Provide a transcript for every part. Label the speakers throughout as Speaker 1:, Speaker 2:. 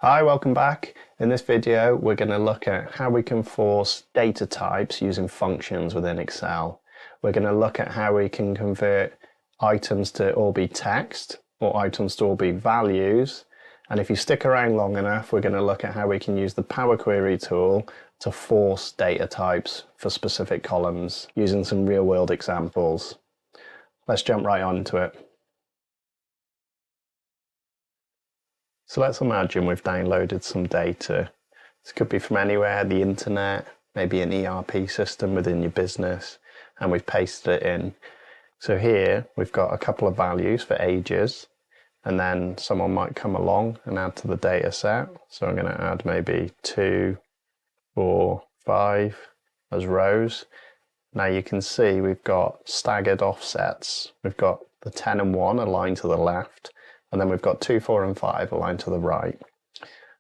Speaker 1: Hi, welcome back. In this video, we're going to look at how we can force data types using functions within Excel. We're going to look at how we can convert items to all be text or items to all be values. And if you stick around long enough, we're going to look at how we can use the Power Query tool to force data types for specific columns using some real-world examples. Let's jump right on to it. So let's imagine we've downloaded some data. This could be from anywhere, the internet, maybe an ERP system within your business, and we've pasted it in. So here we've got a couple of values for ages, and then someone might come along and add to the data set. So I'm going to add maybe 2, 4, 5 as rows. Now you can see we've got staggered offsets. We've got the 10 and 1 aligned to the left, and then we've got 2, 4 and 5 aligned to the right.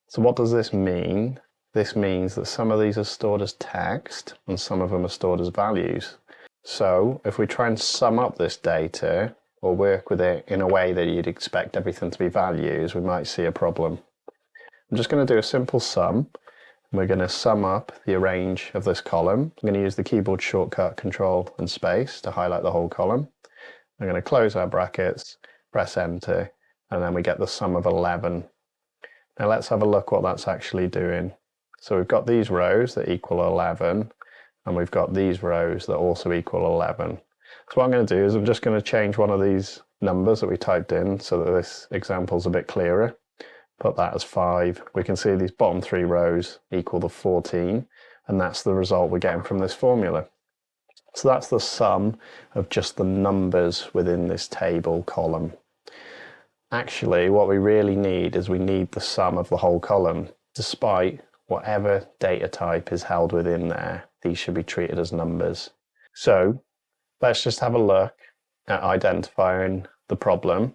Speaker 1: So what does this mean? This means that some of these are stored as text and some of them are stored as values. So if we try and sum up this data or work with it in a way that you'd expect everything to be values, we might see a problem. I'm just going to do a simple sum. We're going to sum up the range of this column. I'm going to use the keyboard shortcut Control and Space to highlight the whole column. I'm going to close our brackets, press Enter, and then we get the sum of 11. Now let's have a look what that's actually doing. So we've got these rows that equal 11, and we've got these rows that also equal 11. So what I'm going to do is I'm just going to change one of these numbers that we typed in so that this example's a bit clearer. Put that as 5. We can see these bottom 3 rows equal the 14, and that's the result we're getting from this formula. So that's the sum of just the numbers within this table column. Actually, what we really need is we need the sum of the whole column. Despite whatever data type is held within there, these should be treated as numbers. So let's just have a look at identifying the problem.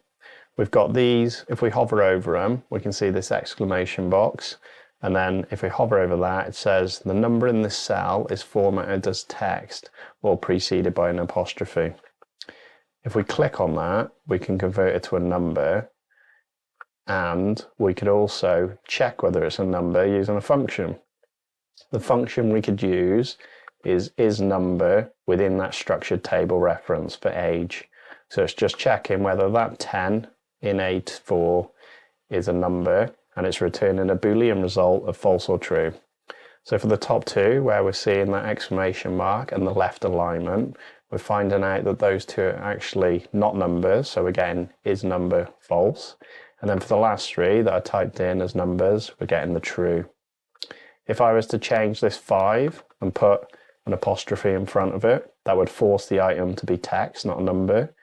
Speaker 1: We've got these. If we hover over them, we can see this exclamation box. And then if we hover over that, it says the number in this cell is formatted as text or preceded by an apostrophe. If we click on that, we can convert it to a number, and we could also check whether it's a number using a function. The function we could use is number within that structured table reference for age. So it's just checking whether that 10 in A4 is a number, and it's returning a Boolean result of false or true. So for the top two, where we're seeing that exclamation mark and the left alignment, we're finding out that those two are actually not numbers. So again, is number false. And then for the last 3 that I typed in as numbers, we're getting the true. If I was to change this 5 and put an apostrophe in front of it, that would force the item to be text, not a number.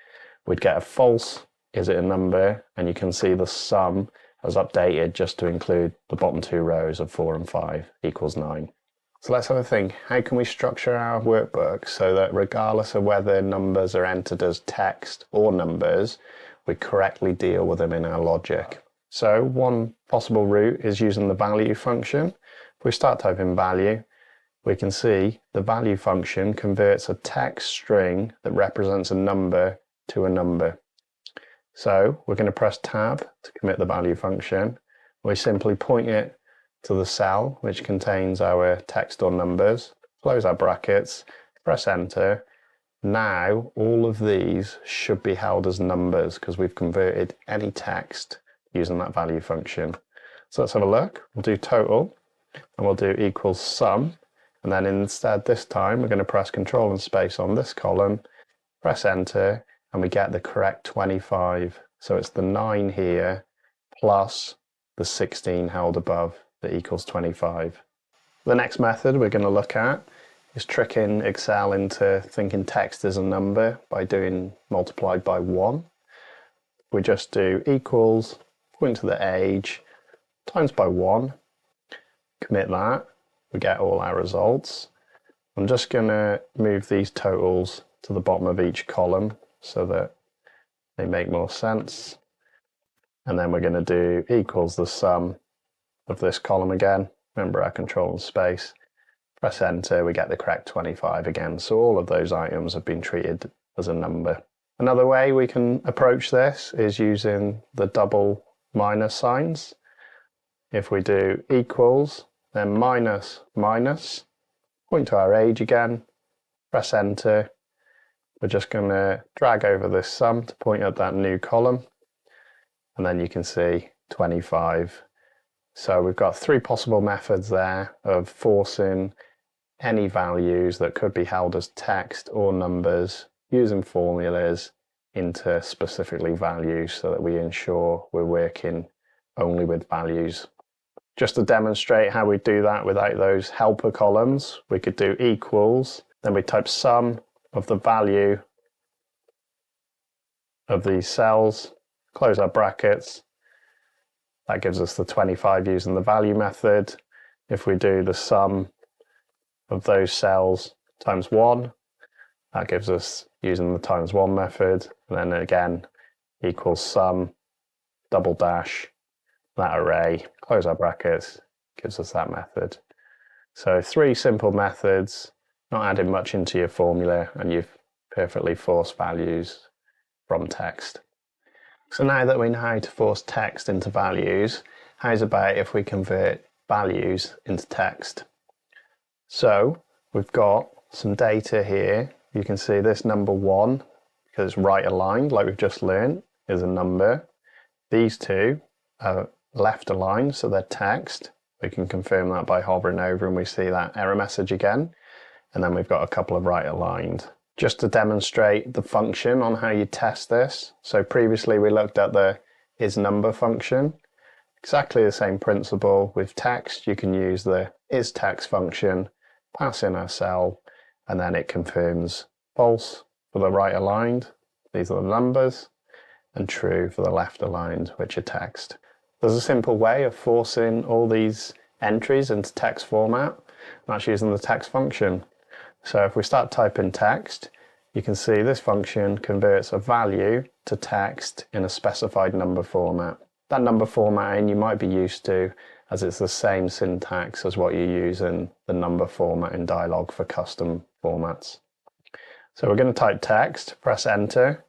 Speaker 1: We'd get a false, is it a number? And you can see the sum has updated just to include the bottom 2 rows of 4 and 5 equals 9. So let's have a think. How can we structure our workbook so that regardless of whether numbers are entered as text or numbers, we correctly deal with them in our logic? So one possible route is using the value function. If we start typing value, we can see the value function converts a text string that represents a number to a number. So we're going to press Tab to commit the value function. We simply point it to the cell which contains our text or numbers, close our brackets, press Enter. Now all of these should be held as numbers because we've converted any text using that value function. So let's have a look. We'll do total and we'll do equals sum, and then instead this time we're going to press Control and Space on this column, press Enter, and we get the correct 25. So it's the 9 here plus the 16 held above that equals 25. The next method we're going to look at is tricking Excel into thinking text is a number by doing multiplied by 1. We just do equals, point to the age, times by 1, commit that, we get all our results. I'm just going to move these totals to the bottom of each column so that they make more sense. And then we're going to do equals the sum of this column again. Remember our Control and Space. Press Enter, we get the correct 25 again. So all of those items have been treated as a number. Another way we can approach this is using the double minus signs. if we do equals, then minus, minus, point to our age again, press enter. We're just going to drag over this sum to point at that new column, and then you can see 25. So we've got three possible methods there of forcing any values that could be held as text or numbers using formulas into specifically values so that we ensure we're working only with values. Just to demonstrate how we do that without those helper columns, we could do equals, then we type sum of the value of these cells, close our brackets. That gives us the 25 using the value method. If we do the sum of those cells times 1, that gives us using the times 1 method. And then again, equals sum, double dash, that array, close our brackets, gives us that method. So 3 simple methods, not adding much into your formula, and you've perfectly forced values from text. So now that we know how to force text into values, how's about if we convert values into text? So we've got some data here. You can see this number 1, because it's right aligned, like we've just learned, is a number. These two are left aligned, so they're text. We can confirm that by hovering over and we see that error message again. And then we've got a couple of right aligned. Just to demonstrate the function on how you test this. So previously we looked at the isNumber function. Exactly the same principle with text. You can use the isText function, pass in a cell, and then it confirms false for the right aligned. These are the numbers, and true for the left aligned, which are text. There's a simple way of forcing all these entries into text format, and that's using the text function. So if we start typing text, you can see this function converts a value to text in a specified number format. That number formatting you might be used to, as it's the same syntax as what you use in the number formatting dialog for custom formats. So we're going to type text, press enter.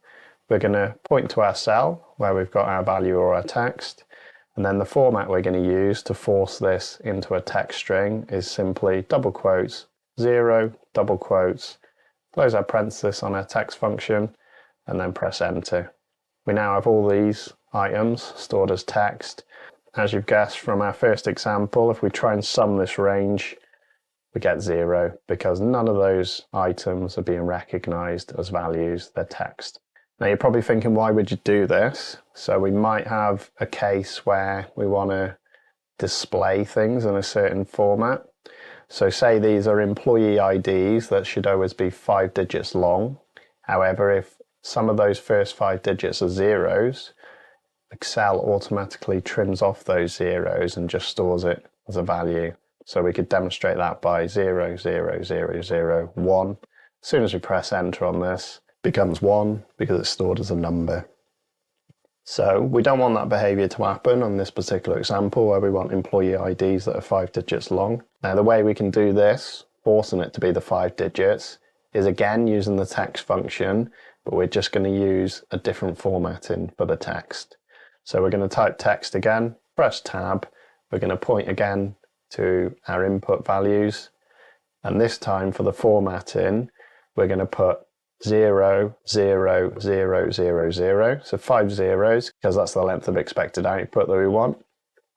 Speaker 1: We're going to point to our cell where we've got our value or our text. And then the format we're going to use to force this into a text string is simply double quotes, 0, double quotes, close our parenthesis on our text function, and then press enter. We now have all these items stored as text. As you've guessed from our first example, if we try and sum this range, we get 0 because none of those items are being recognized as values, they're text. Now you're probably thinking, why would you do this? So we might have a case where we want to display things in a certain format. So say these are employee IDs that should always be 5 digits long. However, if some of those first 5 digits are zeros, Excel automatically trims off those zeros and just stores it as a value. So we could demonstrate that by 0, 0, 0, 0, 1. As soon as we press enter on this, it becomes 1 because it's stored as a number. So we don't want that behavior to happen on this particular example where we want employee IDs that are 5 digits long. Now the way we can do this, forcing it to be the 5 digits, is again using the text function, but we're just going to use a different formatting for the text. So we're going to type text again, press tab, we're going to point again to our input values, and this time for the formatting, we're going to put 0, 0, 0, 0, 0. So 5 zeros, because that's the length of expected output that we want.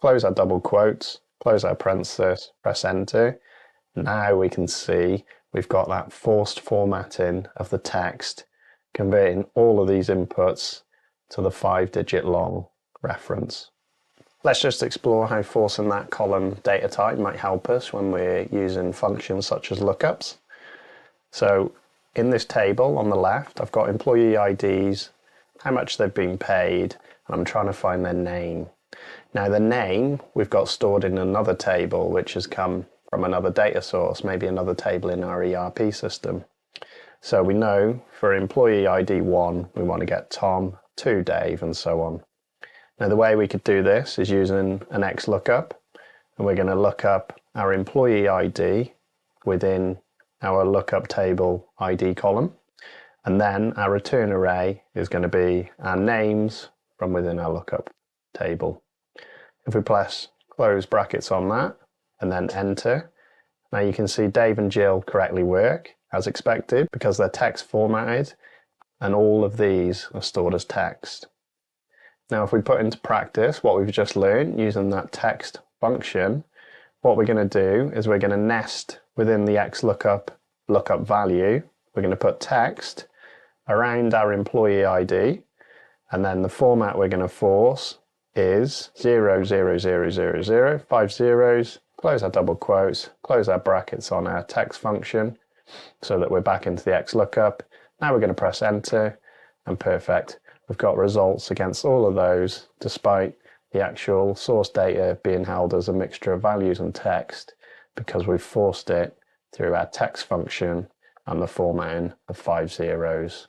Speaker 1: Close our double quotes, close our parenthesis, press enter. Now we can see we've got that forced formatting of the text, converting all of these inputs to the 5-digit long reference. Let's just explore how forcing that column data type might help us when we're using functions such as lookups. So in this table on the left, I've got employee IDs, how much they've been paid, and I'm trying to find their name. Now the name we've got stored in another table which has come from another data source, maybe another table in our ERP system. So we know for employee ID 1 we want to get Tom, 2 Dave, and so on. Now the way we could do this is using an XLOOKUP, and we're going to look up our employee ID within our lookup table ID column, and then our return array is going to be our names from within our lookup table. If we press close brackets on that, and then enter. Now you can see Dave and Jill correctly work as expected because they're text formatted, and all of these are stored as text. Now if we put into practice what we've just learned using that text function, what we're going to do is we're going to nest within the XLOOKUP lookup value. We're going to put text around our employee ID, and then the format we're going to force is 00000, 5 zeros, close our double quotes, close our brackets on our text function so that we're back into the XLOOKUP. Now we're going to press enter, and perfect. We've got results against all of those despite the actual source data being held as a mixture of values and text, because we've forced it through our text function and the formatting of 5 zeros.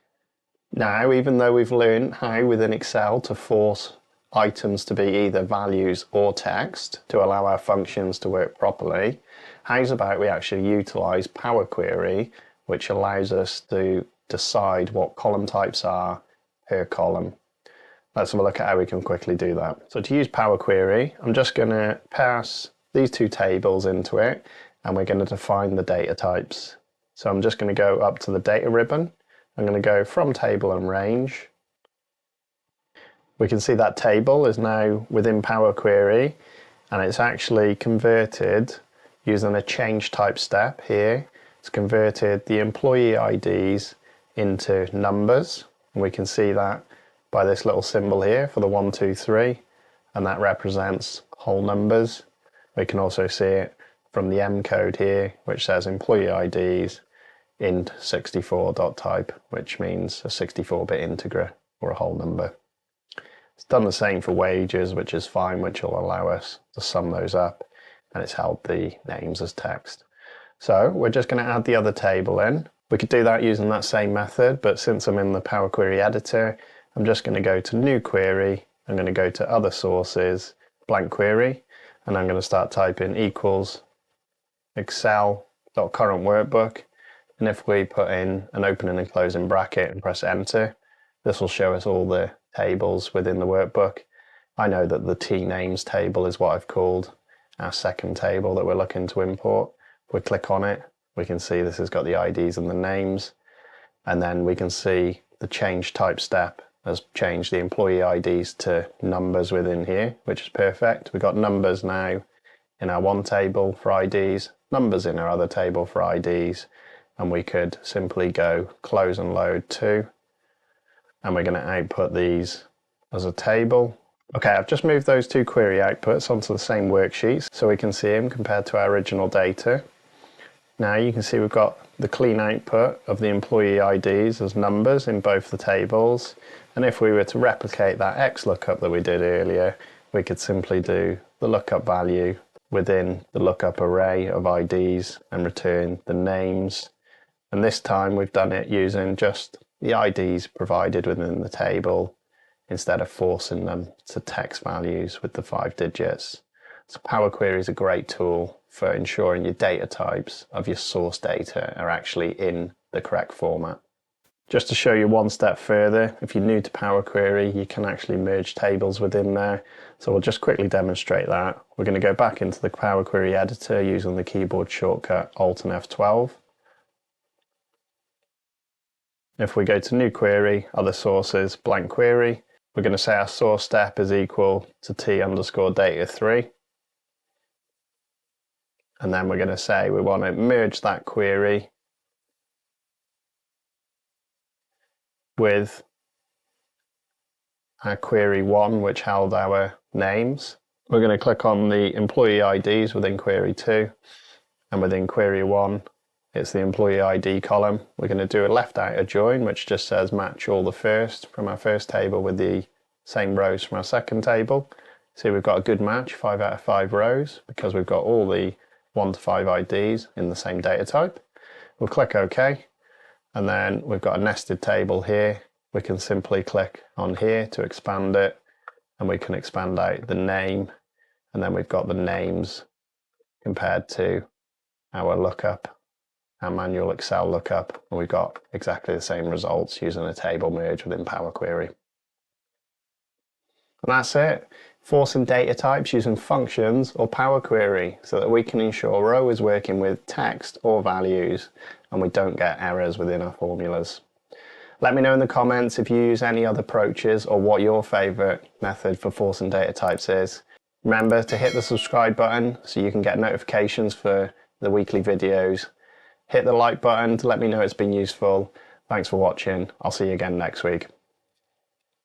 Speaker 1: Now, even though we've learned how within Excel to force items to be either values or text to allow our functions to work properly, how's about we actually utilize Power Query, which allows us to decide what column types are per column. Let's have a look at how we can quickly do that. So to use Power Query, I'm just going to pass these two tables into it, and we're going to define the data types. So I'm just going to go up to the data ribbon. I'm going to go from table and range. We can see that table is now within Power Query, and it's actually converted using a change type step here. It's converted the employee IDs into numbers, and we can see that by this little symbol here for the 1, 2, 3, and that represents whole numbers. We can also see it from the M code here, which says employee IDs int 64.type, which means a 64-bit integer or a whole number. It's done the same for wages, which is fine, which will allow us to sum those up, and it's held the names as text. So we're just going to add the other table in. We could do that using that same method, but since I'm in the Power Query editor, I'm just going to go to New Query. I'm going to go to Other Sources, Blank Query, and I'm going to start typing equals Excel.current workbook. And if we put in an opening and closing bracket and press enter, this will show us all the tables within the workbook. I know that the T names table is what I've called our second table that we're looking to import. If we click on it, we can see this has got the IDs and the names, and then we can see the change type step has changed the employee IDs to numbers within here, which is perfect. We've got numbers now in our one table for IDs, numbers in our other table for IDs, and we could simply go close and load to, and we're going to output these as a table. Okay, I've just moved those two query outputs onto the same worksheet so we can see them compared to our original data. Now you can see we've got the clean output of the employee IDs as numbers in both the tables, and if we were to replicate that XLOOKUP that we did earlier, we could simply do the lookup value within the lookup array of IDs and return the names. And this time we've done it using just the IDs provided within the table instead of forcing them to text values with the 5 digits. So Power Query is a great tool for ensuring your data types of your source data are actually in the correct format. Just to show you one step further, if you're new to Power Query, you can actually merge tables within there. So we'll just quickly demonstrate that. We're going to go back into the Power Query editor using the keyboard shortcut Alt and F12. If we go to New Query, Other Sources, Blank Query, we're going to say our source step is equal to T_data3. And then we're going to say we want to merge that query with our query 1, which held our names. We're going to click on the employee IDs within query 2, and within query 1, it's the employee ID column. We're going to do a left outer join, which just says match all the first from our first table with the same rows from our second table. See, we've got a good match, 5 out of 5 rows, because we've got all the 1 to 5 IDs in the same data type. We'll click OK, and then we've got a nested table here. We can simply click on here to expand it, and we can expand out the name, and then we've got the names compared to our lookup, our manual Excel lookup, and we've got exactly the same results using a table merge within Power Query. And that's it. forcing data types using functions or Power Query so that we can ensure we're always working with text or values and we don't get errors within our formulas. Let me know in the comments if you use any other approaches or what your favourite method for forcing data types is. Remember to hit the subscribe button so you can get notifications for the weekly videos. Hit the like button to let me know it's been useful. Thanks for watching. I'll see you again next week.